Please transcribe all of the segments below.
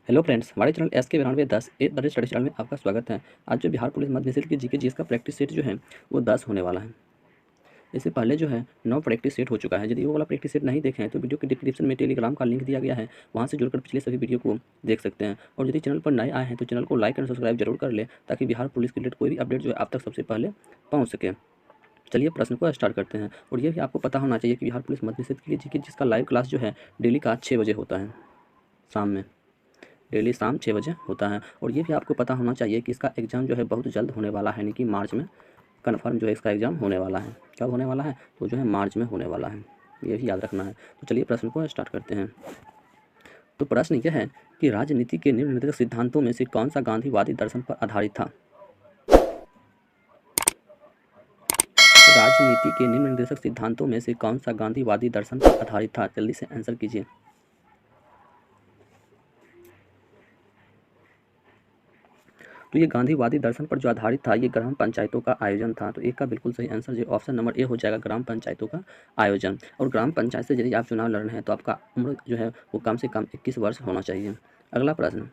Hello friends, हमारे channel SK9210 A the study channel में आपका स्वागत है। आज जो बिहार पुलिस मध्य निषेध की जीके जीएस का प्रैक्टिस सेट जो है वो 10 होने वाला है। इससे पहले जो है 9 प्रैक्टिस सेट हो चुका है। यदि वो वाला प्रैक्टिस सेट नहीं देखे हैं तो वीडियो के डिस्क्रिप्शन में टेलीग्राम का लिंक दिया गया है, वहाँ से जुड़कर पिछले सभी वीडियो को देख सकते हैं। और यदि चैनल पर नए आए हैं तो चैनल को लाइक एंड सब्सक्राइब जरूर कर ले, ताकि बिहार पुलिस के रिलेटेड कोई भी अपडेट जो है आप तक सबसे पहले पहुँच सके। चलिए प्रश्न को स्टार्ट करते हैं। और ये भी आपको पता होना चाहिए कि बिहार पुलिस मध्य निषेध की जीके जिसका लाइव क्लास जो है डेली का 6 बजे होता है, शाम में, डेली शाम 6 बजे होता है। और ये भी आपको पता होना चाहिए कि इसका एग्ज़ाम जो है बहुत जल्द होने वाला है, यानी कि मार्च में कन्फर्म जो है इसका एग्ज़ाम होने वाला है। कब होने वाला है? तो जो है मार्च में होने वाला है, ये भी याद रखना है। तो चलिए प्रश्न को स्टार्ट करते हैं। तो प्रश्न यह है कि राजनीति के निम्नलिखित सिद्धांतों में से कौन सा गांधीवादी दर्शन पर आधारित था? राजनीति के निम्नलिखित सिद्धांतों में से कौन सा गांधीवादी दर्शन पर आधारित था? जल्दी से आंसर कीजिए। तो ये गांधीवादी दर्शन पर जो आधारित था, ये ग्राम पंचायतों का आयोजन था। तो एक का बिल्कुल सही आंसर जो ऑप्शन नंबर ए हो जाएगा, ग्राम पंचायतों का आयोजन। और ग्राम पंचायत से यदि आप चुनाव लड़ रहे हैं तो आपका उम्र जो है वो कम से कम 21 वर्ष होना चाहिए। अगला प्रश्न,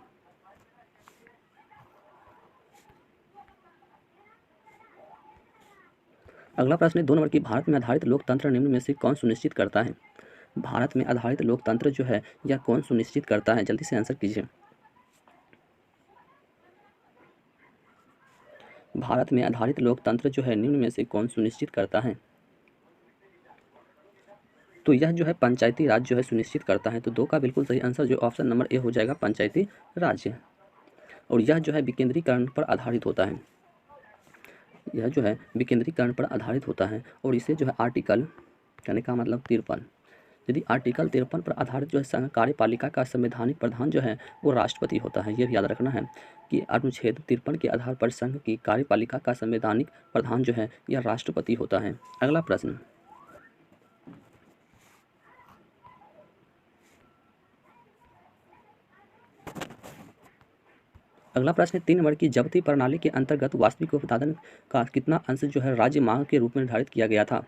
अगला प्रश्न है 2 नंबर की, भारत में आधारित लोकतंत्र निम्न में से कौन सुनिश्चित करता है? भारत में आधारित लोकतंत्र जो है यह कौन सुनिश्चित करता है? जल्दी से आंसर कीजिए। भारत में आधारित लोकतंत्र जो है निम्न में से कौन सुनिश्चित करता है? तो यह जो है पंचायती राज जो है सुनिश्चित करता है। तो 2 का बिल्कुल सही आंसर जो ऑप्शन नंबर ए हो जाएगा, पंचायती राज। और यह जो है विकेंद्रीकरण पर आधारित होता है। यह जो है विकेंद्रीकरण पर आधारित होता है। और इसे जो है आर्टिकल, कहने का मतलब 53, यदि आर्टिकल 53 पर आधारित जो है संघ कार्यपालिका का संवैधानिक प्रधान जो है वो राष्ट्रपति होता है। ये भी याद रखना है कि अनुच्छेद 53 के आधार पर संघ की कार्यपालिका का संवैधानिक प्रधान जो है यह राष्ट्रपति होता है। अगला प्रश्न, अगला प्रश्न है 3 नंबर की, जब्ती प्रणाली के अंतर्गत वास्तविक उत्पादन का कितना अंश जो है राज्य मांग के रूप में निर्धारित किया गया था?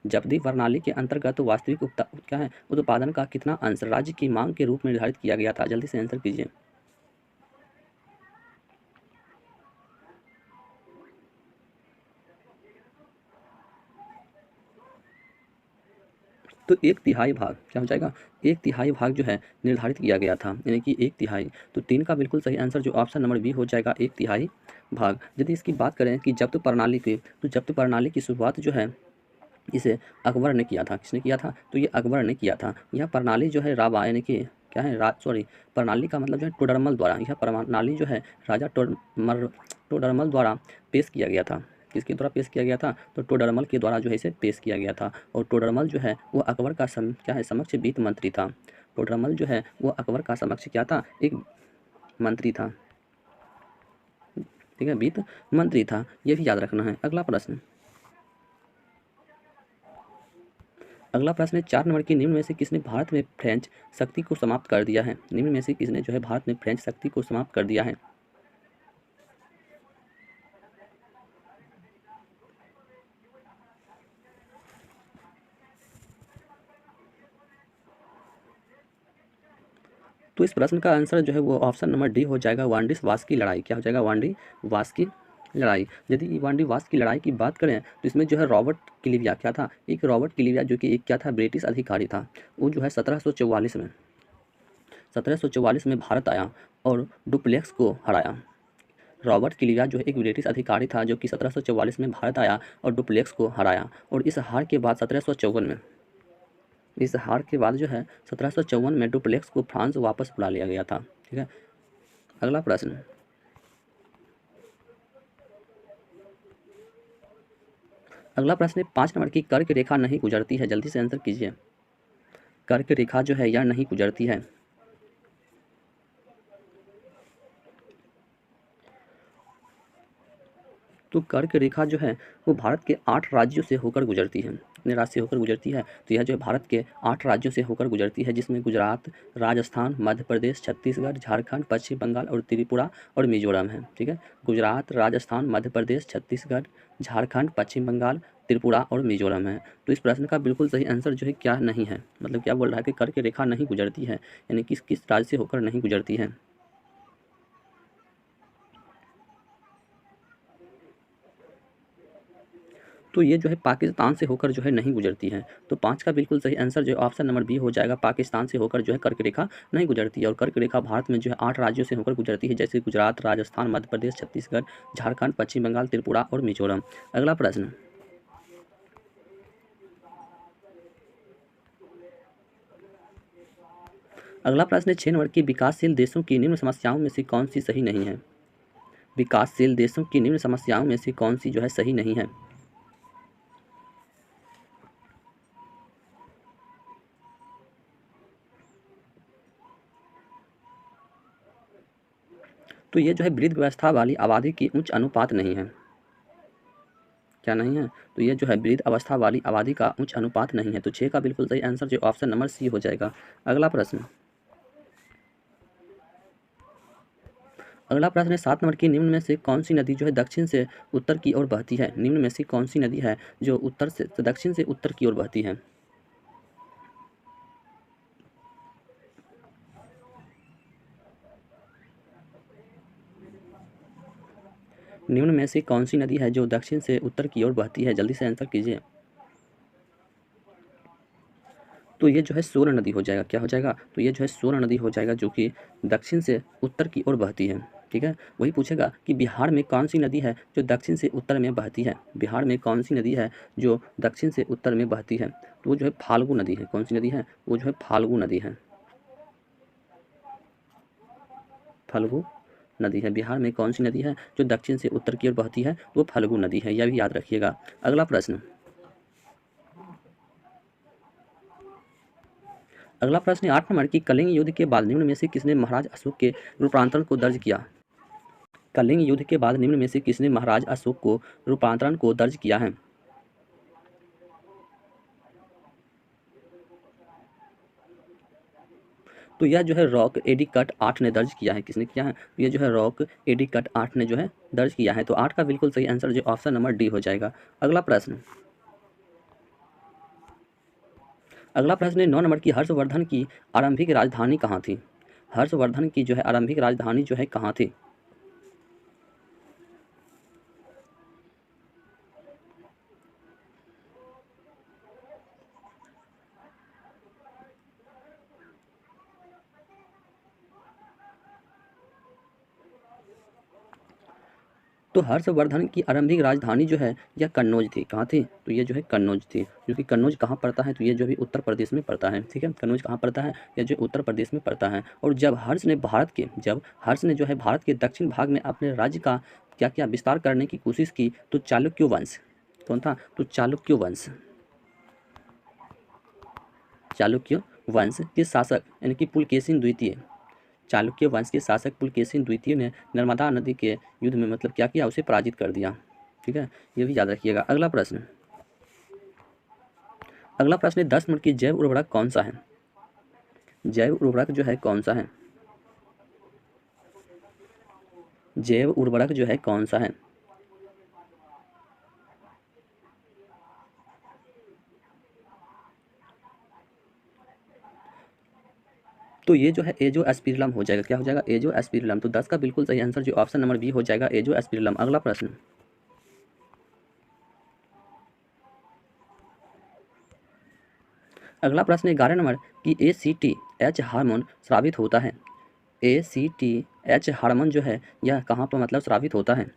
जब्ती प्रणाली के अंतर्गत वास्तविक क्या है उत्पादन का कितना अंश राज्य की मांग के रूप में निर्धारित किया गया था? जल्दी से आंसर कीजिए। तो 1/3 भाग क्या हो जाएगा? 1/3 भाग जो है निर्धारित किया गया था, यानी कि 1/3। तो 3 का बिल्कुल सही आंसर जो ऑप्शन नंबर बी हो जाएगा, 1/3 भाग। यदि इसकी बात करें कि जब्त प्रणाली की, तो जब्त प्रणाली की शुरुआत जो है इसे अकबर ने किया था। किसने किया था? तो ये अकबर ने किया था। यह प्रणाली जो है राबा, यानी कि क्या है प्रणाली का मतलब जो है टोडरमल द्वारा, यह प्रणाली जो है राजा टोडरमल द्वारा पेश किया गया था। किसके द्वारा पेश किया गया था? तो टोडरमल के द्वारा जो है इसे पेश किया गया था। और टोडरमल जो है वो अकबर का क्या है समक्ष वित्त मंत्री था। टोडरमल जो है वो अकबर का समक्ष क्या था? एक मंत्री था, ठीक है, वित्त मंत्री था। ये भी याद रखना है। अगला प्रश्न, अगला प्रश्न है 4 नंबर की, निम्न में से किसने भारत में फ्रेंच शक्ति को समाप्त कर दिया है? निम्न में से किसने जो है भारत में फ्रेंच शक्ति को समाप्त कर दिया है? तो इस प्रश्न का आंसर जो है वो ऑप्शन नंबर डी हो जाएगा, वांडिस वास की लड़ाई। क्या हो जाएगा? वांडी वास की लड़ाई। यदि वांडी वास की लड़ाई की बात करें तो इसमें जो है रॉबर्ट क्लीविया क्या था? एक रॉबर्ट क्लीविया जो कि एक क्या था? ब्रिटिश अधिकारी था। वो जो है 1744 में भारत आया और डुप्लेक्स को हराया। रॉबर्ट क्लीविया जो है एक ब्रिटिश अधिकारी था जो कि 1744 में भारत आया और डुप्लेक्स को हराया। और इस हार के बाद 1754 में जो है 1754 में डुप्लेक्स को फ्रांस वापस बुला लिया गया था। ठीक है। अगला प्रश्न, अगला प्रश्न है 5 नंबर की, कर्क रेखा नहीं गुजरती है। जल्दी से आंसर कीजिए। कर्क रेखा जो है यह नहीं गुजरती है। तो कर्क रेखा जो है वो भारत के 8 राज्यों से होकर गुजरती है। कितने राज्य से होकर गुजरती है? तो यह जो है भारत के 8 राज्यों से होकर गुजरती है, जिसमें गुजरात, राजस्थान, मध्य प्रदेश, छत्तीसगढ़, झारखंड, पश्चिम बंगाल और त्रिपुरा और मिजोरम है। ठीक है, गुजरात, राजस्थान, मध्य प्रदेश, छत्तीसगढ़, झारखंड, पश्चिम बंगाल, त्रिपुरा और मिजोरम है। तो इस प्रश्न का बिल्कुल सही आंसर जो है क्या नहीं है, मतलब क्या बोल रहा है कि कर्क रेखा नहीं गुजरती है, यानी किस किस राज्य से होकर नहीं गुजरती है? तो ये जो है पाकिस्तान से होकर जो है नहीं गुजरती है। तो 5 का बिल्कुल सही आंसर जो है ऑप्शन नंबर बी हो जाएगा, पाकिस्तान से होकर जो है कर्क रेखा नहीं गुजरती है। और कर्क रेखा भारत में जो है 8 राज्यों से होकर गुजरती है, जैसे गुजरात, राजस्थान, मध्य प्रदेश, छत्तीसगढ़, झारखंड, पश्चिम बंगाल, त्रिपुरा और मिजोरम। अगला प्रश्न, अगला प्रश्न है 6 नंबर की, विकासशील देशों की निम्न समस्याओं में से कौन सी सही नहीं है? विकासशील देशों की निम्न समस्याओं में से कौन सी जो है सही नहीं है? तो ये जो है वृद्ध व्यवस्था वाली आबादी की उच्च अनुपात नहीं है। क्या नहीं है? तो ये जो है वृद्ध अवस्था वाली आबादी का उच्च अनुपात नहीं है। तो 6 का बिल्कुल सही आंसर जो ऑप्शन नंबर सी हो जाएगा। अगला प्रश्न, अगला प्रश्न है 7 नंबर की, निम्न में से कौन सी नदी जो है दक्षिण से उत्तर की ओर बहती है? निम्न में से कौन सी नदी है जो उत्तर से दक्षिण से उत्तर की ओर बहती है? निम्न में से कौन सी नदी है जो दक्षिण से उत्तर की ओर बहती है? जल्दी से आंसर कीजिए। तो ये जो है सोन नदी हो जाएगा। क्या हो जाएगा? तो ये जो है सोन नदी हो जाएगा, जो कि दक्षिण से उत्तर की ओर बहती है। ठीक है, वही पूछेगा कि बिहार में कौन सी नदी है जो दक्षिण से उत्तर में बहती है? बिहार में कौन सी नदी है जो दक्षिण से उत्तर में बहती है? तो वो जो है फाल्गु नदी है। कौन सी नदी है? वो जो है फाल्गु नदी है। फाल्गु नदी है। बिहार में कौन सी नदी है जो दक्षिण से उत्तर की ओर बहती है? वो फाल्गु नदी है। यह भी याद रखिएगा। अगला प्रश्न, अगला प्रश्न 8 नंबर की, कलिंग युद्ध के बाद निम्न में से किसने महाराज अशोक के रूपांतरण को दर्ज किया? कलिंग युद्ध के बाद निम्न में से किसने महाराज अशोक को रूपांतरण को दर्ज किया है? तो यह जो है रॉक एडिकट 8 ने दर्ज किया है। किसने किया है? तो ये जो है रॉक एडिकट 8 ने जो है दर्ज किया है। तो 8 का बिल्कुल सही आंसर जो ऑप्शन नंबर डी हो जाएगा। अगला प्रश्न, अगला प्रश्न है 9 नंबर की, हर्षवर्धन की आरंभिक राजधानी कहाँ थी? हर्षवर्धन की जो है आरंभिक राजधानी जो है कहाँ थी? तो हर्षवर्धन की आरंभिक राजधानी जो है यह कन्नौज थी। कहाँ थी? तो ये जो है कन्नौज थी, क्योंकि कन्नौज कहाँ पड़ता है? तो ये जो भी उत्तर प्रदेश में पड़ता है। ठीक है, कन्नौज कहाँ पड़ता है? यह जो उत्तर प्रदेश में पड़ता है। और जब हर्ष ने जो है भारत के दक्षिण भाग में अपने राज्य का क्या क्या विस्तार करने की कोशिश की, तो चालुक्य वंश, कौन था? तो चालुक्य वंश, चालुक्य वंश के शासक यानी कि पुलकेशिन द्वितीय, चालुक्य वंश के शासक पुलकेशिन द्वितीय ने नर्मदा नदी के युद्ध में मतलब क्या किया? उसे पराजित कर दिया। ठीक है, ये भी याद रखिएगा। अगला प्रश्न, अगला प्रश्न है 10 नंबर की, जैव उर्वरक कौन सा है? जैव उर्वरक जो है कौन सा है? जैव उर्वरक जो है कौन सा है? तो ये जो है एजो एस्पिरिलम हो जाएगा। क्या हो जाएगा? एजो एस्पिरिलम। तो 10 का बिल्कुल सही आंसर जो ऑप्शन नंबर बी हो जाएगा, एजो एस्पिरिलम। अगला प्रश्न, अगला प्रश्न है 11 नंबर की, ACTH हार्मोन स्रावित होता है। ACTH हार्मोन जो है यह कहाँ पर मतलब स्रावित होता है?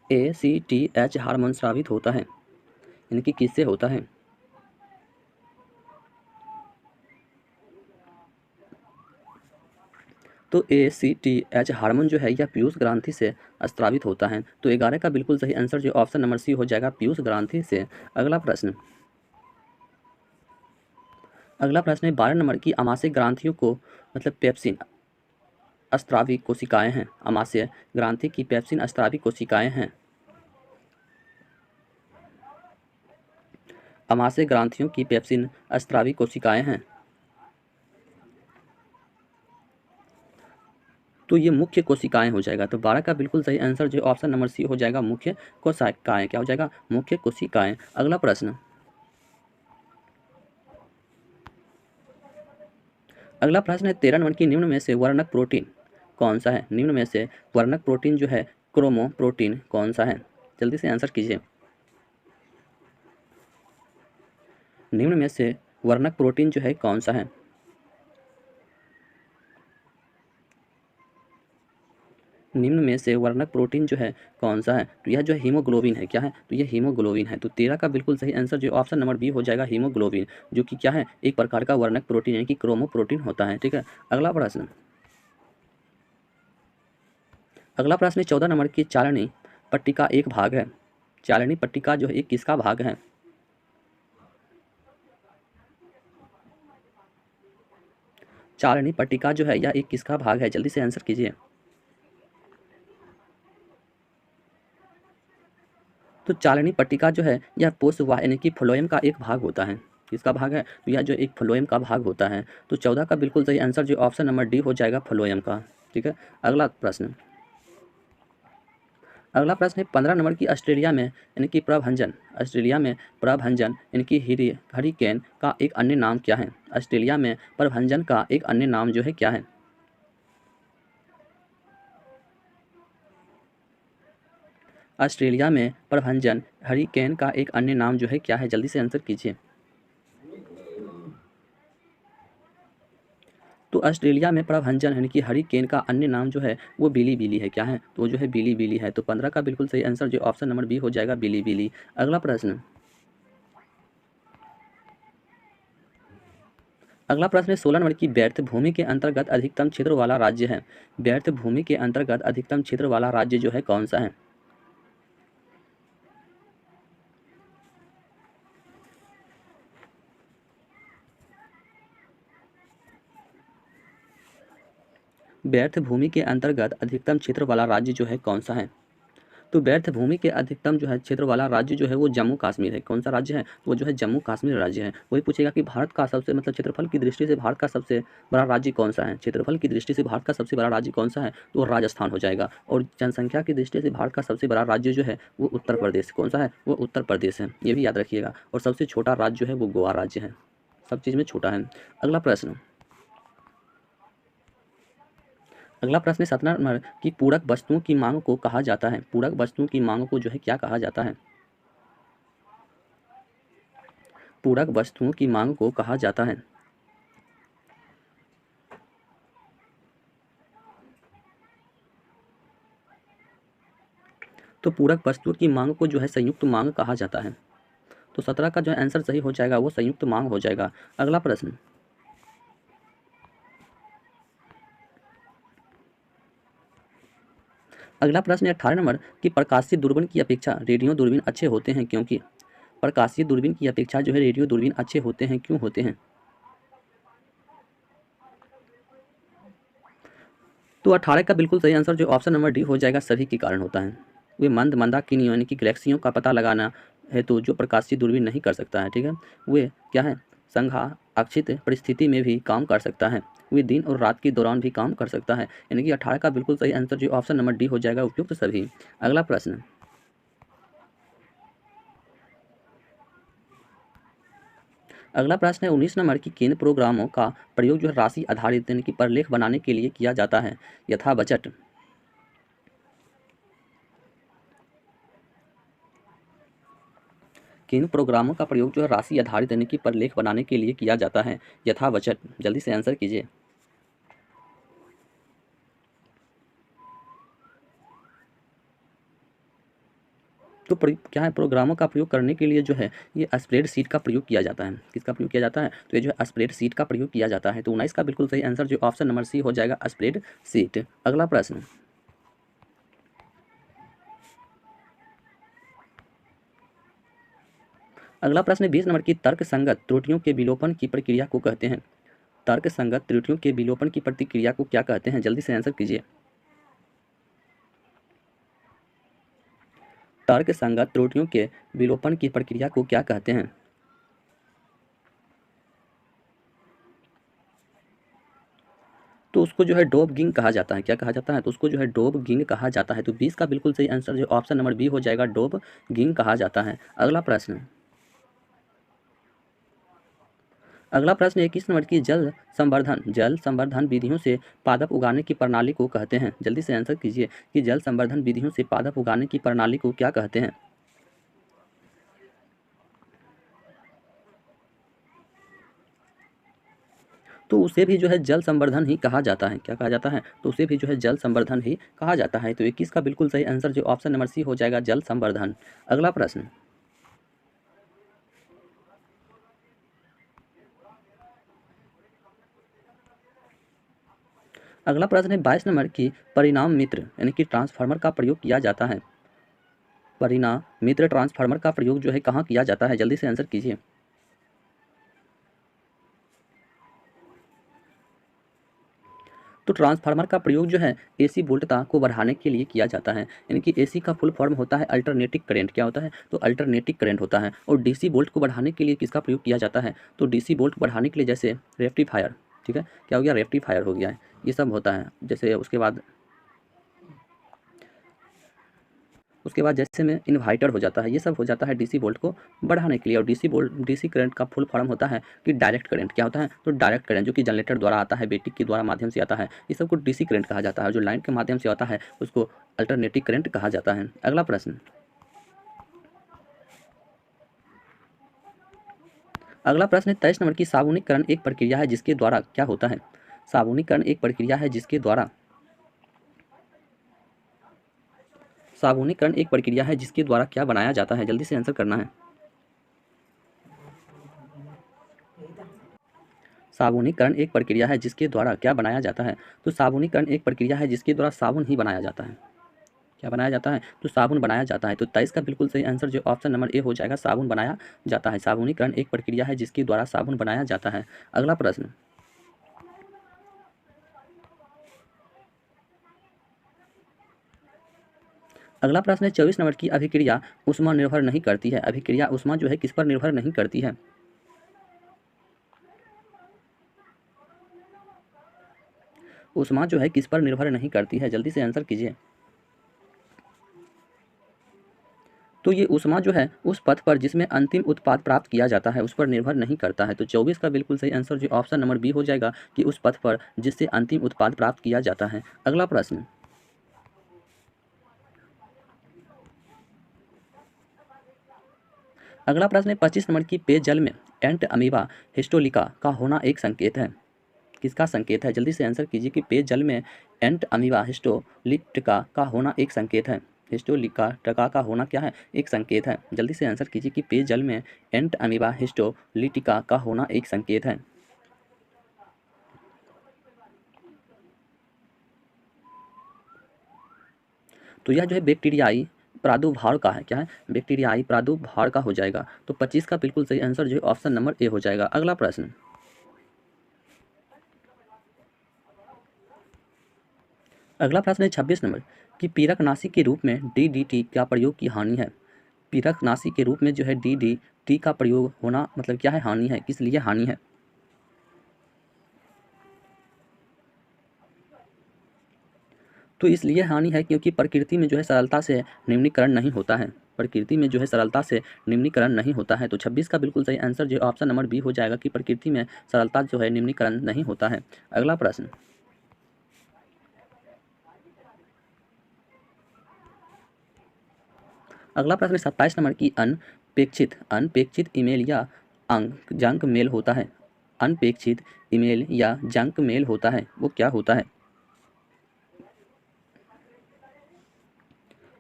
ACTH हार्मोन स्रावित होता है, यानी कि किससे होता है? तो ACTH हार्मोन जो है यह पीयूष ग्रंथि से स्रावित होता है। तो 11 का बिल्कुल सही आंसर जो ऑप्शन नंबर सी हो जाएगा, पीयूष ग्रंथि से। अगला प्रश्न, अगला प्रश्न है 12 नंबर की, आमाशय ग्रंथियों को मतलब पेप्सिन स्रावी कोशिकाएं हैं। आमाशय ग्रंथि की पेप्सिन स्रावी कोशिकाएं हैं। आमाशय ग्रंथियों की पेप्सिन स्रावी कोशिकाएं हैं। तो ये मुख्य कोशिकाएं हो जाएगा। तो 12 का बिल्कुल सही आंसर जो ऑप्शन नंबर सी हो जाएगा, मुख्य कोशिकाएं। क्या हो जाएगा? मुख्य कोशिकाएं। अगला प्रश्न, अगला प्रश्न है 13 नंबर की, निम्न में से वर्णक प्रोटीन कौन सा है? निम्न में से वर्णक प्रोटीन जो है क्रोमोप्रोटीन कौन सा है? जल्दी से आंसर कीजिए। निम्न में से वर्णक प्रोटीन जो है कौन सा है? निम्न में से वर्णक प्रोटीन जो है कौन सा है? तो यह जो है हीमोग्लोबिन है। क्या है? तो यह हीमोग्लोबिन है। तो 13 का बिल्कुल सही आंसर जो ऑप्शन नंबर बी हो जाएगा, हीमोग्लोबिन, जो कि क्या है, एक प्रकार का वर्णक प्रोटीन यानी कि क्रोमोप्रोटीन होता है। ठीक है, अगला प्रश्न। अगला प्रश्न 14 नंबर की चालनी पट्टी का एक भाग है। चालनी पट्टी का जो है एक किसका भाग है? चालनी पट्टिका जो है यह एक किसका भाग है? जल्दी से आंसर कीजिए। तो चालनी पट्टिका जो है यह पोषवाह यानी कि फ्लोएम का एक भाग होता है। किसका भाग है? तो यह जो एक फ्लोएम का भाग होता है। तो 14 का बिल्कुल सही आंसर जो ऑप्शन नंबर डी हो जाएगा, फ्लोएम का। ठीक है, अगला प्रश्न। अगला प्रश्न है 15 नंबर की ऑस्ट्रेलिया में यानी कि प्रभंजन, ऑस्ट्रेलिया में प्रभंजन यानी कि हरिकेन का एक अन्य नाम क्या है? ऑस्ट्रेलिया में प्रभंजन का एक अन्य नाम जो है क्या है? ऑस्ट्रेलिया में प्रभंजन हरिकेन का एक अन्य नाम जो है क्या है? जल्दी से आंसर कीजिए। तो ऑस्ट्रेलिया में प्रभंजन यानी कि हरिकेन का अन्य नाम जो है वो बिली बिली है। क्या है? तो वो जो है बिली बिली है। तो 15 का बिल्कुल सही आंसर जो ऑप्शन नंबर बी हो जाएगा, बिली बिली। अगला प्रश्न। अगला प्रश्न है 16 नंबर की व्यर्थ भूमि के अंतर्गत अधिकतम क्षेत्र वाला राज्य है। व्यर्थ भूमि के अंतर्गत अधिकतम क्षेत्र वाला राज्य जो है कौन सा है? व्यर्थ भूमि के अंतर्गत अधिकतम क्षेत्र वाला राज्य जो है कौन सा है? तो व्यर्थ भूमि के अधिकतम जो है क्षेत्र वाला राज्य जो है वो जम्मू कश्मीर है। कौन सा राज्य है? वो जो है जम्मू कश्मीर राज्य है। वही पूछेगा कि भारत का सबसे मतलब क्षेत्रफल की दृष्टि से भारत का सबसे बड़ा राज्य कौन सा है? क्षेत्रफल की दृष्टि से भारत का सबसे बड़ा राज्य कौन सा है? तो वो राजस्थान हो जाएगा। और जनसंख्या की दृष्टि से भारत का सबसे बड़ा राज्य जो है वो उत्तर प्रदेश। कौन सा है? वो उत्तर प्रदेश है, ये भी याद रखिएगा। और सबसे छोटा राज्य जो है वो गोवा राज्य है, सब चीज़ में छोटा है। अगला प्रश्न। अगला प्रश्न 17 नंबर की पूरक वस्तुओं की मांग को कहा जाता है। पूरक वस्तुओं की मांग को जो है क्या कहा जाता है? पूरक वस्तुओं की मांग को कहा जाता है। तो पूरक वस्तुओं की मांग को जो है संयुक्त मांग कहा जाता है। तो 17 का जो है आंसर सही हो जाएगा, वो संयुक्त मांग हो जाएगा। अगला प्रश्न। अगला प्रश्न है 18 नंबर कि प्रकाशीय दूरबीन की अपेक्षा रेडियो दूरबीन अच्छे होते हैं क्योंकि? प्रकाशीय दूरबीन की अपेक्षा जो है रेडियो दूरबीन अच्छे होते हैं, क्यों होते हैं? तो 18 का बिल्कुल सही आंसर जो ऑप्शन नंबर डी हो जाएगा, सभी के कारण होता है। वे मंदाकिनी यानी कि गैलेक्सियों का पता लगाना है तो जो प्रकाशीय दूरबीन नहीं कर सकता है। ठीक है, वे क्या है, संघाक्षित परिस्थिति में भी काम कर सकता है। वे दिन और रात के दौरान भी काम कर सकता है। यानी कि 18 का बिल्कुल सही आंसर जो ऑप्शन नंबर डी हो जाएगा, उपयुक्त सभी। अगला प्रश्न। अगला प्रश्न है 19 नंबर की केंद्र प्रोग्रामों का प्रयोग जो है राशि आधारित यानी कि प्रलेख बनाने के लिए किया जाता है। यथा बजट। किन प्रोग्रामों का प्रयोग जो है राशि आधारित यानी कि प्रलेख बनाने के लिए किया जाता है? यथा बजट। जल्दी से आंसर कीजिए। तो क्या है, प्रोग्रामों का प्रयोग करने के लिए जो है ये स्प्रेडशीट का प्रयोग किया जाता है। किसका प्रयोग किया जाता है? तो ये जो है स्प्रेडशीट का प्रयोग किया जाता है। तो 19 का बिल्कुल सही आंसर जो ऑप्शन नंबर सी हो जाएगा, स्प्रेडशीट। अगला प्रश्न। अगला प्रश्न 20 नंबर की तर्क संगत त्रुटियों के विलोपन की प्रक्रिया को कहते हैं। तर्क संगत त्रुटियों के विलोपन की प्रतिक्रिया को क्या कहते हैं? जल्दी से आंसर कीजिए। तर्क संगत त्रुटियों के विलोपन की प्रक्रिया को क्या कहते हैं? तो उसको जो है डोपगिंग कहा जाता है। क्या कहा जाता है? तो उसको जो है डोपगिंग कहा जाता है। तो 20 का बिल्कुल सही आंसर जो ऑप्शन नंबर बी हो जाएगा, डोपगिंग कहा जाता है। अगला प्रश्न। अगला प्रश्न 21 नंबर की जल संवर्धन विधियों से पादप उगाने की प्रणाली को कहते हैं। जल्दी से आंसर कीजिए कि जल संवर्धन विधियों से पादप उगाने की प्रणाली को क्या कहते हैं। तो उसे भी जो है जल संवर्धन ही कहा जाता है। क्या कहा जाता है? तो उसे भी जो है जल संवर्धन ही कहा जाता है। तो 21 का बिल्कुल सही आंसर जो ऑप्शन नंबर सी हो जाएगा, जल संवर्धन। अगला प्रश्न है 22 नंबर की परिणाम मित्र यानी कि ट्रांसफार्मर का प्रयोग किया जाता है। परिणाम मित्र ट्रांसफार्मर का प्रयोग जो है कहाँ किया जाता है? जल्दी से आंसर कीजिए। तो ट्रांसफार्मर का प्रयोग जो है एसी वोल्टता को बढ़ाने के लिए किया जाता है। यानी कि एसी का फुल फॉर्म होता है अल्टरनेटिंग करंट। क्या होता है? तो अल्टरनेटिंग करंट होता है। और डीसी वोल्ट को बढ़ाने के लिए किसका प्रयोग किया जाता है? तो डीसी वोल्ट बढ़ाने के लिए जैसे रेक्टिफायर, ठीक है, क्या हो गया? रेक्टिफायर हो गया है, ये सब होता है। जैसे उसके बाद जैसे में इन्वर्टर हो जाता है, ये सब हो जाता है डीसी वोल्ट को बढ़ाने के लिए। और डीसी करंट का फुल फॉर्म होता है कि डायरेक्ट करंट। क्या होता है? तो डायरेक्ट करंट जो कि जनरेटर द्वारा आता है, बैटरी के द्वारा माध्यम से आता है, इस सबको डीसी करंट कहा जाता है। जो लाइन के माध्यम से आता है उसको अल्टरनेटिंग करंट कहा जाता है। अगला प्रश्न है 23 नंबर की साबुनीकरण एक प्रक्रिया है जिसके द्वारा क्या होता है? साबुनीकरण एक प्रक्रिया है जिसके द्वारा क्या बनाया जाता है? जल्दी से आंसर करना है। साबुनीकरण एक प्रक्रिया है जिसके द्वारा क्या बनाया जाता है? तो साबुनीकरण एक प्रक्रिया है जिसके द्वारा साबुन ही बनाया जाता है। क्या बनाया जाता है? तो साबुन बनाया जाता है। तो 23 का बिल्कुल सही आंसर जो ऑप्शन नंबर ए हो जाएगा, साबुन बनाया जाता है। साबुनीकरण एक प्रक्रिया है जिसके द्वारा साबुन बनाया जाता है। अगला प्रश्न है 24 नंबर की अभिक्रिया ऊष्मा निर्भर नहीं करती है। अभिक्रिया ऊष्मा जो है किस पर निर्भर नहीं करती है? ऊष्मा जो है किस पर निर्भर नहीं करती है? जल्दी से आंसर कीजिए। तो ये ऊष्मा जो है उस पथ पर जिसमें अंतिम उत्पाद प्राप्त किया जाता है उस पर निर्भर नहीं करता है। तो 24 का बिल्कुल सही आंसर जो ऑप्शन नंबर बी हो जाएगा कि उस पथ पर जिससे अंतिम उत्पाद प्राप्त किया जाता है। अगला प्रश्न है 25 नंबर की पेयजल में एंट अमीबा हिस्टोलिका का होना एक संकेत है। किसका संकेत है? जल्दी से आंसर कीजिए कि पेयजल में एंट अमीबा हिस्टोलिटिका का होना एक संकेत है। हिस्टोलिका टका का होना क्या है? एक संकेत है। जल्दी से आंसर कीजिए कि पेयजल में एंट अमीबा हिस्टोलिटिका का होना एक संकेत है। तो यह जो है बैक्टीरियाई प्रादुर्भाव का है। क्या है? बैक्टीरियाई प्रादुर्भाव का हो जाएगा। तो 25 का बिल्कुल सही आंसर जो है ऑप्शन नंबर ए हो जाएगा। अगला प्रश्न है 26 नंबर कि पीरकनाशी के रूप में डीडीटी का प्रयोग की हानि है। पीरकनाशी के रूप में जो है डीडीटी का प्रयोग होना मतलब क्या है? हानि है। किस लिए हानि है? तो इसलिए हानि है क्योंकि प्रकृति में जो है सरलता से निम्नीकरण नहीं होता है। प्रकृति में जो है सरलता से निम्नीकरण नहीं होता है। तो 26 का बिल्कुल सही आंसर जो ऑप्शन नंबर बी हो जाएगा कि प्रकृति में सरलता जो है निम्नीकरण नहीं होता है। अगला प्रश्न है 27 नंबर की अनपेक्षित ईमेल या जंक मेल होता है। अनपेक्षित ईमेल या जंक मेल होता है, वो क्या होता है?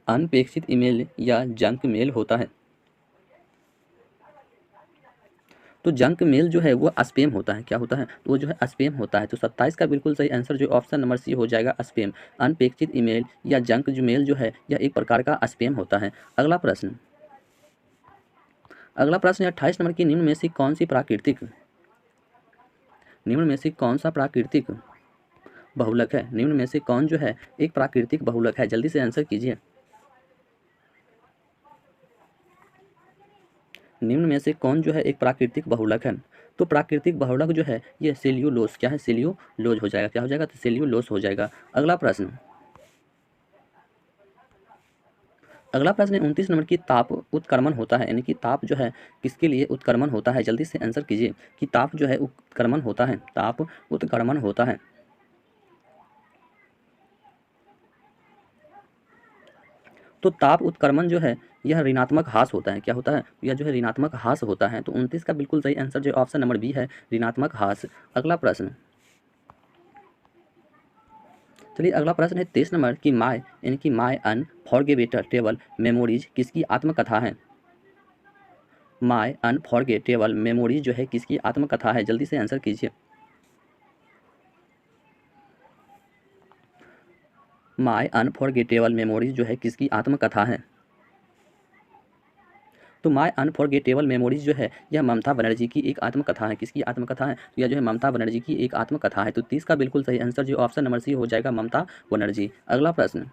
अनपेक्षित ईमेल या जंक मेल होता है। तो जंक मेल जो है वो स्पैम होता है। क्या होता है? तो वो जो है स्पैम होता है। तो 27 का बिल्कुल सही आंसर जो ऑप्शन नंबर सी हो जाएगा, स्पैम। अनपेक्षित ईमेल या जंक जो मेल जो है यह एक प्रकार का स्पैम होता है। अगला प्रश्न है 28 नंबर की निम्न में से कौन सा प्राकृतिक बहुलक है? निम्न में से कौन जो है एक प्राकृतिक बहुलक है? जल्दी से आंसर कीजिए। निम्न में से कौन जो है एक प्राकृतिक बहुलक है? तो प्राकृतिक बहुलक जो है ये सेल्यूलोज। क्या है? सेल्यूलोज हो जाएगा। क्या हो जाएगा? तो सेल्यूलोज हो जाएगा। अगला प्रश्न अगला प्रश्न है 29 नंबर की ताप उत्क्रमण होता है, यानी कि ताप जो है किसके लिए उत्क्रमण होता है, जल्दी से आंसर कीजिए कि ताप जो है उत्क्रमण होता है, ताप उत्क्रमण होता है। तो ताप उत्क्रमण जो है यह ऋणात्मक ह्रास होता है, क्या होता है, यह जो है ऋणात्मक ह्रास होता है। तो 29 का बिल्कुल सही आंसर जो ऑप्शन नंबर बी है, ऋणात्मक ह्रास। अगला प्रश्न, चलिए अगला प्रश्न है 23 नंबर की माय, यानी कि माय अनफॉरगेटेबल मेमोरीज किसकी आत्मकथा है। माय अनफॉरगेटेबल मेमोरीज जो है किसकी आत्मकथा है, जल्दी से आंसर कीजिए। माय अनफॉरगेटेबल मेमोरीज जो है किसकी आत्मकथा है। तो माय अनफॉरगेटेबल मेमोरीज जो है यह ममता बनर्जी की एक आत्मकथा है, किसकी आत्मकथा है, तो यह जो है ममता बनर्जी की एक आत्मकथा है। तो 30 का बिल्कुल सही आंसर जो ऑप्शन नंबर सी हो जाएगा, ममता बनर्जी। अगला प्रश्न,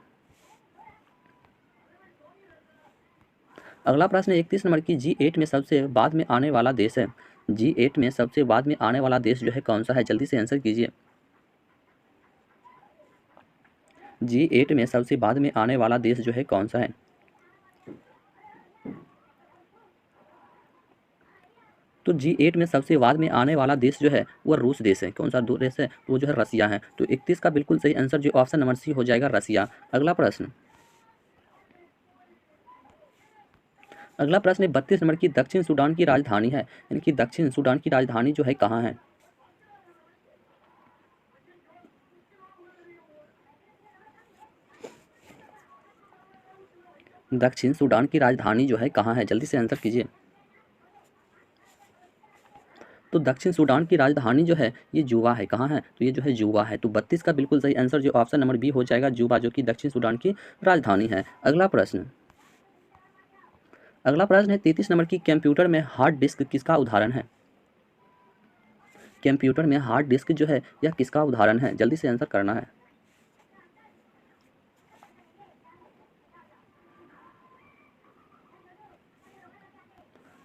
अगला प्रश्न 31 नंबर की G8 में सबसे बाद में आने वाला देश है। G8 में सबसे बाद में आने वाला देश जो है कौन सा है, जल्दी से आंसर कीजिए। G8 में सबसे बाद में आने वाला देश जो है कौन सा है। तो G8 में सबसे बाद में आने वाला देश जो है वह रूस देश है, कौन सा देश है, तो वो जो है रसिया है। तो 31 का बिल्कुल सही आंसर जो ऑप्शन नंबर सी हो जाएगा, रसिया। अगला प्रश्न, अगला प्रश्न है 32 नंबर की दक्षिण सूडान की राजधानी है, यानी कि दक्षिण सूडान की राजधानी जो है कहाँ है। दक्षिण सूडान की राजधानी जो है कहाँ है, जल्दी से आंसर कीजिए। तो दक्षिण सूडान की राजधानी जो है ये जूबा है, कहाँ है, तो ये जो है जूबा है। तो 32 का बिल्कुल सही आंसर जो ऑप्शन नंबर बी हो जाएगा, जूबा, जो कि दक्षिण सूडान की राजधानी है। अगला प्रश्न, अगला प्रश्न है 33 नंबर की कंप्यूटर में हार्ड डिस्क किसका उदाहरण है। कंप्यूटर में हार्ड डिस्क जो है यह किसका उदाहरण है, जल्दी से आंसर करना है।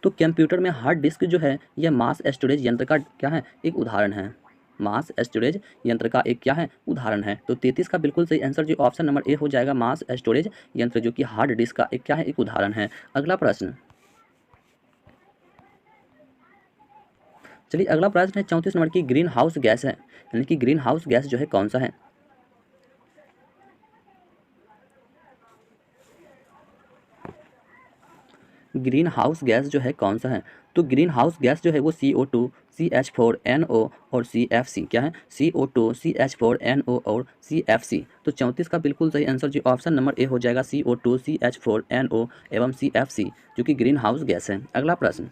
तो कंप्यूटर में हार्ड डिस्क जो है यह मास स्टोरेज यंत्र का क्या है, एक उदाहरण है। मास स्टोरेज यंत्र का एक क्या है, उदाहरण है। तो 33 का बिल्कुल सही आंसर जो ऑप्शन नंबर ए हो जाएगा, मास स्टोरेज यंत्र, जो कि हार्ड डिस्क का एक क्या है, एक उदाहरण है। अगला प्रश्न, चलिए अगला प्रश्न है 34 नंबर की ग्रीन हाउस गैस है, यानी कि ग्रीन हाउस गैस जो है कौन सा है। ग्रीन हाउस गैस जो है कौन सा है, तो ग्रीन हाउस गैस जो है वो CO2, CH4NO और CFC, क्या है, CO2, CH4NO और CFC। तो 34 का बिल्कुल सही आंसर जो ऑप्शन नंबर ए हो जाएगा, CO2, CH4NO एवं CFC, जो कि ग्रीन हाउस गैस है। अगला प्रश्न,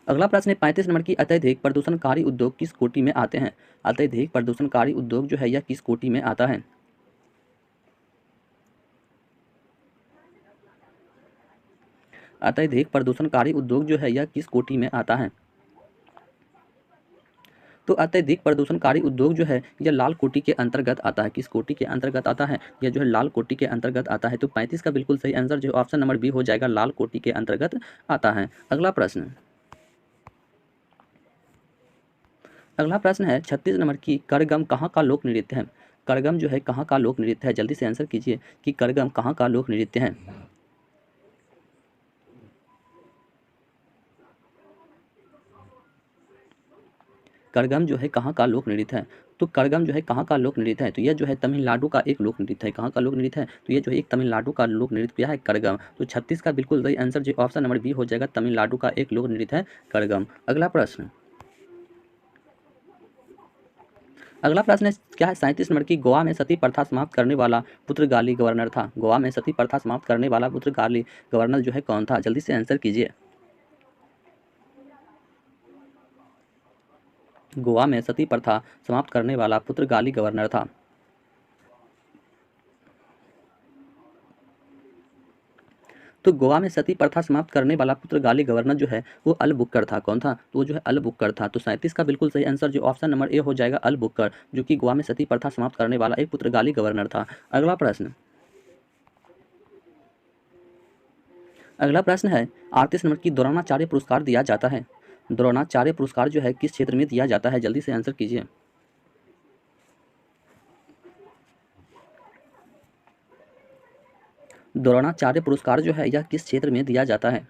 अगला प्रश्न है 35 नंबर की अत्यधिक प्रदूषणकारी उद्योग किस कोटि में आते हैं। अत्यधिक प्रदूषणकारी उद्योग जो है यह किस कोटि में आता है। अत्यधिक प्रदूषणकारी उद्योग जो है यह किस कोटि में आता है। तो अत्यधिक प्रदूषणकारी उद्योग जो है यह लाल कोटि के अंतर्गत आता है, किस कोटि के अंतर्गत आता है, यह जो है लाल कोटि के अंतर्गत आता है। तो 35 का बिल्कुल सही आंसर जो ऑप्शन नंबर बी हो जाएगा, लाल कोटि के अंतर्गत आता है। अगला प्रश्न, अगला प्रश्न है 36 नंबर की करगम कहाँ का लोक नृत्य है। करगम जो है कहाँ का लोक नृत्य है, जल्दी से आंसर कीजिए कि करगम कहाँ का लोक नृत्य है। करगम जो है कहाँ का लोक नृत्य है, तो करगम जो है कहाँ का लोक नृत्य है, तो यह जो है तमिलनाडु का एक लोक नृत्य है। कहाँ का लोक नृत्य है, तो यह जो है एक तमिलनाडु का लोक नृत्य क्या है, करगम। तो 36 का बिल्कुल सही आंसर जो ऑप्शन नंबर बी हो जाएगा, तमिलनाडु का एक लोक नृत्य है करगम। अगला प्रश्न, अगला प्रश्न है क्या है, 37 नंबर की गोवा में सती प्रथा समाप्त करने वाला पुर्तगाली गवर्नर था। गोवा में सती प्रथा समाप्त करने वाला पुर्तगाली गवर्नर जो है कौन था, जल्दी से आंसर कीजिए। गोवा में सती प्रथा समाप्त करने वाला पुर्तगाली गवर्नर था। तो गोवा में सती प्रथा समाप्त करने वाला पुर्तगाली गवर्नर जो है वो अल बुक्कर था, कौन था, तो वो जो है अल बुक्कर था। तो 37 का बिल्कुल सही आंसर जो ऑप्शन नंबर ए हो जाएगा, अल बुक्कर, जो कि गोवा में सती प्रथा समाप्त करने वाला एक पुर्तगाली गवर्नर था। अगला प्रश्न, अगला प्रश्न है 38 नंबर की द्रोणाचार्य पुरस्कार दिया जाता है। द्रोणाचार्य पुरस्कार जो है किस क्षेत्र में दिया जाता है, जल्दी से आंसर कीजिए। द्रोणाचार्य पुरस्कार जो है यह किस क्षेत्र में दिया जाता है?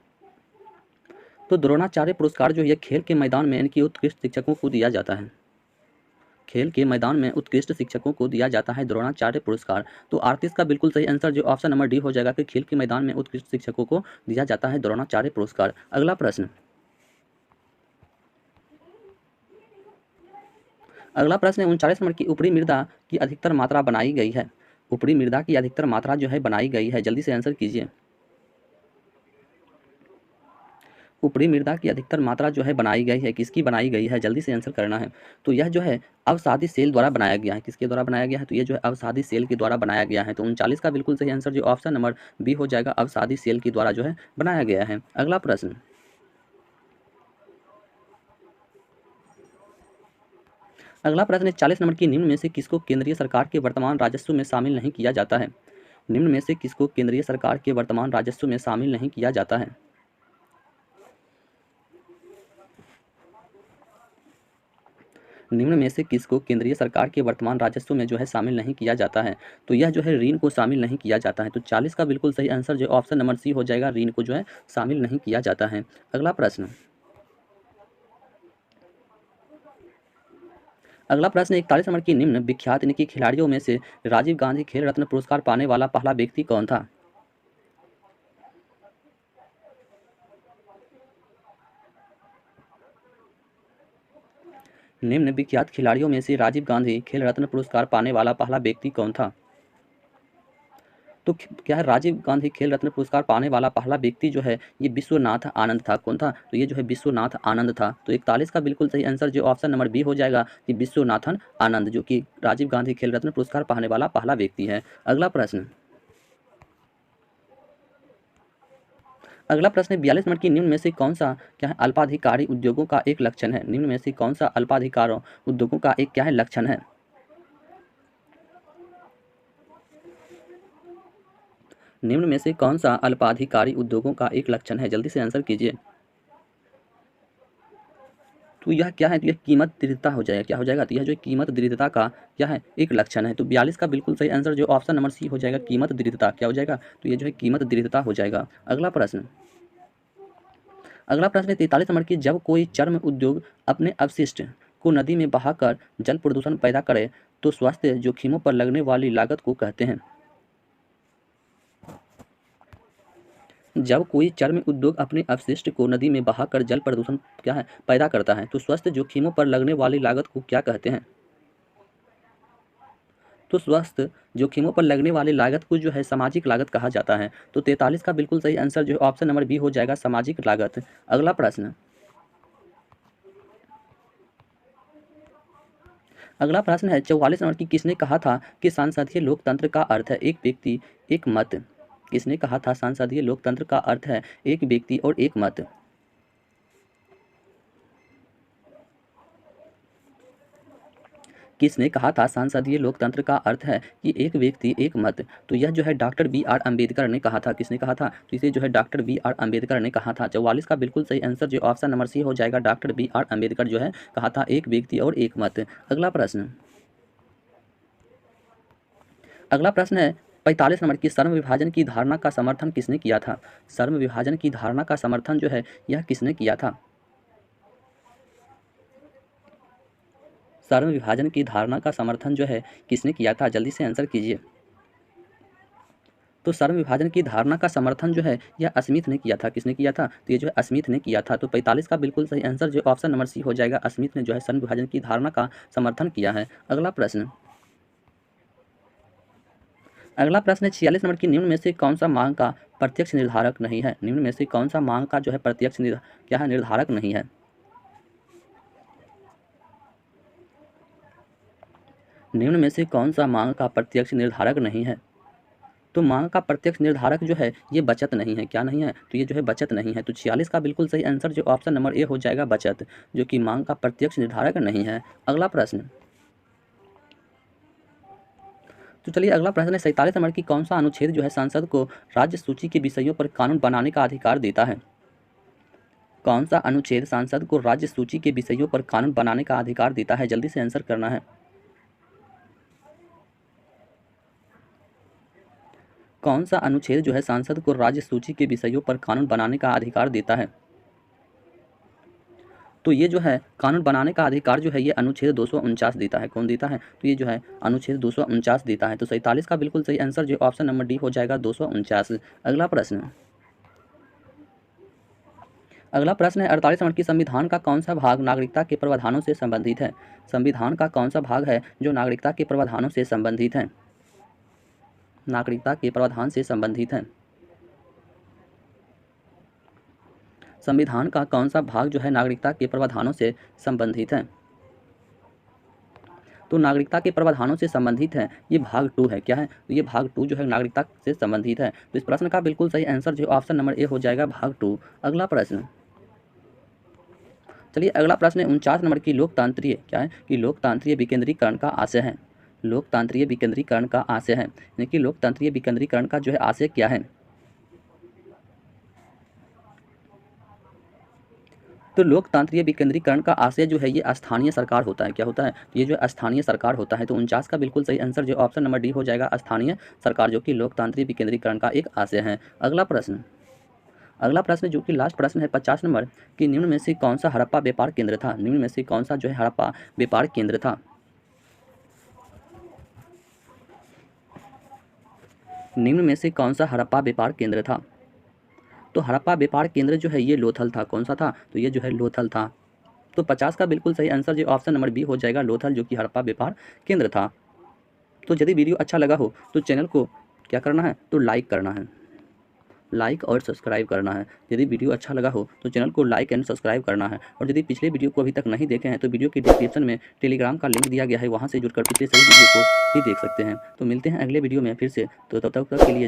तो द्रोणाचार्य पुरस्कार जो है खेल के मैदान में इनकी उत्कृष्ट शिक्षकों को दिया जाता है। खेल के मैदान में उत्कृष्ट शिक्षकों को दिया जाता है द्रोणाचार्य पुरस्कार। तो 38 का बिल्कुल सही आंसर जो ऑप्शन नंबर डी हो जाएगा कि खेल के मैदान में उत्कृष्ट शिक्षकों को दिया जाता है द्रोणाचार्य पुरस्कार। अगला प्रश्न है 39 नंबर की ऊपरी मृदा की अधिकतर मात्रा बनाई गई है। ऊपरी मृदा की अधिकतर मात्रा जो है बनाई गई है, जल्दी से आंसर कीजिए। ऊपरी मृदा की अधिकतर मात्रा जो है बनाई गई है, किसकी बनाई गई है, जल्दी से आंसर करना है। तो यह जो है अवसादी सेल द्वारा बनाया गया है। किसके द्वारा बनाया गया है? तो ये जो है अवसादी सेल के द्वारा बनाया गया है। तो 39 का बिल्कुल सही आंसर जो ऑप्शन नंबर बी हो जाएगा, अवसादी सेल के द्वारा जो है बनाया गया है। अगला प्रश्न है 40 नंबर की निम्न में से किसको केंद्रीय सरकार के वर्तमान राजस्व में शामिल नहीं किया जाता है? निम्न में से किसको केंद्रीय सरकार के वर्तमान राजस्व में शामिल नहीं किया जाता है? निम्न में से किसको केंद्रीय सरकार के वर्तमान राजस्व में जो है शामिल नहीं किया जाता है? तो यह जो है ऋण को शामिल नहीं किया जाता है। तो 40 का बिल्कुल सही आंसर जो ऑप्शन नंबर सी हो जाएगा, ऋण को जो है शामिल नहीं किया जाता है। अगला प्रश्न 41 नंबर की निम्न विख्यात इनके खिलाड़ियों में से राजीव गांधी खेल रत्न पुरस्कार पाने वाला पहला व्यक्ति कौन था? निम्न विख्यात खिलाड़ियों में से राजीव गांधी खेल रत्न पुरस्कार पाने वाला पहला व्यक्ति कौन था? तो क्या है, राजीव गांधी खेल रत्न पुरस्कार पाने वाला पहला व्यक्ति जो है ये विश्वनाथ आनंद था। कौन था? तो ये जो है विश्वनाथ आनंद था। तो 41 का बिल्कुल सही आंसर जो ऑप्शन नंबर बी हो जाएगा कि विश्वनाथन आनंद, जो कि राजीव गांधी खेल रत्न पुरस्कार पाने वाला पहला व्यक्ति है। अगला प्रश्न है 42 नंबर की निम्न में से कौन सा क्या है अल्पाधिकारी उद्योगों का एक लक्षण है? निम्न में से कौन सा अल्पाधिकार उद्योगों का एक क्या है लक्षण है? निम्न में से कौन सा अल्पाधिकारी उद्योगों का एक लक्षण है? जल्दी से आंसर कीजिए। तो यह क्या है? तो यह कीमत दृढ़ता हो जाएगा। क्या हो जाएगा? तो यह जो कीमत दृढ़ता का क्या है एक लक्षण है। तो 42 का बिल्कुल सही आंसर जो ऑप्शन नंबर सी हो जाएगा, कीमत दृढ़ता। क्या हो जाएगा? तो ये जो है कीमत दृढ़ता हो जाएगा। अगला प्रश्न है 43 नंबर की, जब कोई चर्म उद्योग अपने अपशिष्ट को नदी में बहाकर जल प्रदूषण पैदा करे तो स्वास्थ्य जोखिमों पर लगने वाली लागत को कहते हैं? जब कोई चर्म उद्योग अपने अपशिष्ट को नदी में बहाकर जल प्रदूषण क्या है पैदा करता है तो स्वास्थ्य जोखिमों पर लगने वाली लागत को क्या कहते हैं? तो स्वास्थ्य जोखिमों पर लगने वाली लागत को जो है सामाजिक लागत कहा जाता है। तो 43 का बिल्कुल सही आंसर जो है ऑप्शन नंबर बी हो जाएगा, सामाजिक लागत। अगला प्रश्न है 44 नंबर की, किसने कहा था कि सांसदीय लोकतंत्र का अर्थ है एक व्यक्ति एक मत? किसने कहा था सांसदीय लोकतंत्र का अर्थ है एक व्यक्ति और एक मत? किसने कहा था सांसदीय लोकतंत्र का अर्थ है कि एक व्यक्ति एक मत? तो यह जो है डॉक्टर बी आर अम्बेडकर ने कहा था। किसने कहा था? तो इसे जो है डॉक्टर बी आर अम्बेडकर ने कहा था। 44 का बिल्कुल सही आंसर जो ऑप्शन नंबर सी हो जाएगा, डॉक्टर बी आर अम्बेडकर जो है कहा था एक व्यक्ति और एक मत। अगला प्रश्न है 45 नंबर की, श्रम विभाजन की धारणा का समर्थन किसने किया था? श्रम विभाजन की धारणा का समर्थन जो है यह किसने किया था? श्रम विभाजन की धारणा का समर्थन जो है किसने किया था? जल्दी से आंसर कीजिए। तो श्रम विभाजन की धारणा का समर्थन जो है यह स्मिथ ने किया था। किसने किया था? तो ये जो है स्मिथ ने किया था। तो 45 का बिल्कुल सही आंसर जो ऑप्शन नंबर सी हो जाएगा, स्मिथ ने जो है श्रम विभाजन की धारणा का समर्थन किया है। अगला प्रश्न है 46 नंबर की, निम्न में से कौन सा मांग का प्रत्यक्ष निर्धारक नहीं है? निम्न में से कौन सा मांग का जो है प्रत्यक्ष क्या है निर्धारक नहीं है? निम्न में से कौन सा मांग का प्रत्यक्ष निर्धारक नहीं है? तो मांग का प्रत्यक्ष निर्धारक जो है ये बचत नहीं है। क्या नहीं है? तो ये जो है बचत नहीं है। तो 46 का बिल्कुल सही आंसर जो ऑप्शन नंबर ए हो जाएगा, बचत, जो कि मांग का प्रत्यक्ष निर्धारक नहीं है। अगला प्रश्न तो चलिए अगला प्रश्न है 47 नंबर की, कौन सा अनुच्छेद जो है सांसद को राज्य सूची के विषयों पर कानून बनाने का अधिकार देता है? कौन सा अनुच्छेद सांसद को राज्य सूची के विषयों पर कानून बनाने का अधिकार देता है? जल्दी से आंसर करना है। कौन सा अनुच्छेद जो है सांसद को राज्य सूची के विषयों पर कानून बनाने का अधिकार देता है? तो ये जो है कानून बनाने का अधिकार जो है ये अनुच्छेद 249 देता है। कौन देता है? तो ये जो है अनुच्छेद 249 देता है। तो 47 का बिल्कुल सही आंसर जो ऑप्शन नंबर डी हो जाएगा 249। अगला प्रश्न है 48 नंबर की संविधान का कौन सा भाग नागरिकता के प्रावधानों से संबंधित है? संविधान का कौन सा भाग है जो नागरिकता के प्रावधानों से संबंधित है? नागरिकता के प्रावधान से संबंधित है। संविधान का कौन सा भाग जो है नागरिकता के प्रावधानों से संबंधित है? तो नागरिकता के प्रावधानों से संबंधित है, ये भाग 2 है। क्या है? तो ये भाग 2 जो है नागरिकता से संबंधित है। तो इस प्रश्न का बिल्कुल सही आंसर जो ऑप्शन नंबर ए हो जाएगा भाग 2। अगला प्रश्न, चलिए अगला प्रश्न है 49 नंबर की लोकतांत्रिक क्या है कि लोकतांत्रिक विकेंद्रीकरण का आशय है। लोकतांत्रिक विकेंद्रीकरण का आशय है, यानी कि लोकतांत्रिक विकेंद्रीकरण का जो है आशय क्या है? तो लोकतांत्रिक विकेंद्रीकरण का आशय जो है ये स्थानीय सरकार होता है। क्या होता है? ये जो स्थानीय सरकार होता है। तो 49 का बिल्कुल सही आंसर जो ऑप्शन नंबर डी हो जाएगा स्थानीय सरकार, जो कि लोकतांत्रिक विकेंद्रीकरण का एक आशय है। अगला प्रश्न जो कि लास्ट प्रश्न है 50 नंबर कि निम्न में से कौन सा हड़प्पा व्यापार केंद्र था? निम्न में से कौन सा जो है हड़प्पा व्यापार केंद्र था? निम्न में से कौन सा हड़प्पा व्यापार केंद्र था? तो हड़प्पा व्यापार केंद्र जो है ये लोथल था। कौन सा था? तो ये जो है लोथल था। तो 50 का बिल्कुल सही आंसर जो ऑप्शन नंबर बी हो जाएगा लोथल, जो कि हड़प्पा व्यापार केंद्र था। तो यदि वीडियो अच्छा लगा हो तो चैनल को क्या करना है? तो लाइक करना है, लाइक और सब्सक्राइब करना है। यदि वीडियो अच्छा लगा हो तो चैनल को लाइक एंड सब्सक्राइब करना है। और यदि पिछले वीडियो को अभी तक नहीं देखे हैं तो वीडियो के डिस्क्रिप्शन में टेलीग्राम का लिंक दिया गया है, वहाँ से जुड़कर पिछले सभी वीडियो को भी देख सकते हैं। तो मिलते हैं अगले वीडियो में फिर से। तो तब तक के लिए